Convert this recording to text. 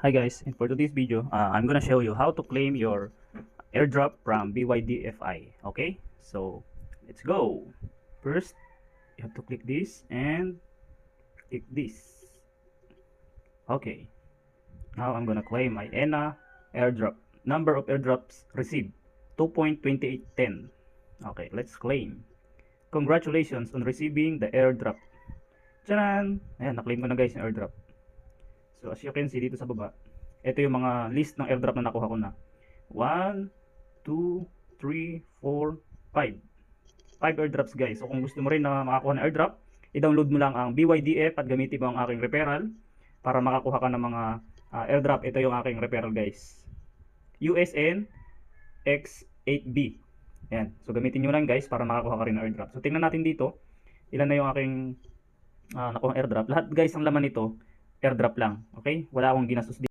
Hi guys, and for today's video, I'm gonna show you how to claim your airdrop from BYDFI. Okay, so let's go. First, you have to click this and click this. Okay, now I'm gonna claim my ENA airdrop. Number of airdrops received 2.2810. Okay, let's claim. Congratulations on receiving the airdrop. Tcharan! Ayan, na-claim ko na guys yung airdrop. So as you can see dito sa baba, ito yung mga list ng airdrop na nakuha ko na. 1, 2, 3, 4, 5. 5 airdrops guys. So kung gusto mo rin na makakuha ng airdrop, i-download mo lang ang BYDF at gamitin mo ang aking referral para makakuha ka ng mga airdrop. Ito yung aking referral guys. USN X8B. Yan. So gamitin nyo lang guys para makakuha ka rin ng airdrop. So tingnan natin dito, ilan na yung aking nakuha airdrop. Lahat guys ang laman nito, airdrop lang. Okay? Wala akong ginastos dito.